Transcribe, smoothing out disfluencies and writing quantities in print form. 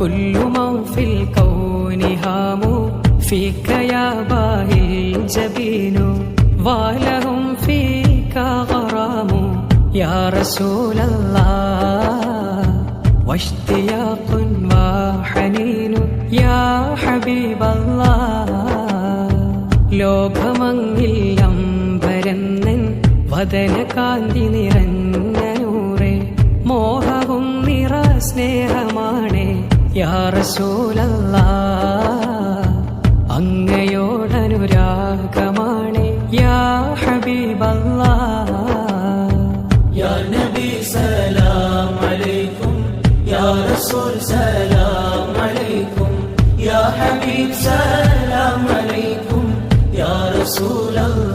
وكل من في الكون هام فيك يا باهي الجبين ولهم فيك غرام يا رسول الله واشتياق وحنين يا حبيب الله ലോകമങ്ങിൽ അമ്പരന്നൻ വദനകാന്തി നിറഞ്ഞ നൂറേ മോഹവും നിറ സ്നേഹമാണ് യാ റസൂലല്ലാഹ് അങ്ങയോടനുരാഗമാണ് യാ ഹബീബല്ലാഹ് യാ നബി സലാം അലൈക്കും യാ റസൂൽ സലാം അലൈക്കും യാ ഹബീബ് സലാം അലൈക്കും യാ റസൂലല്ലാഹ്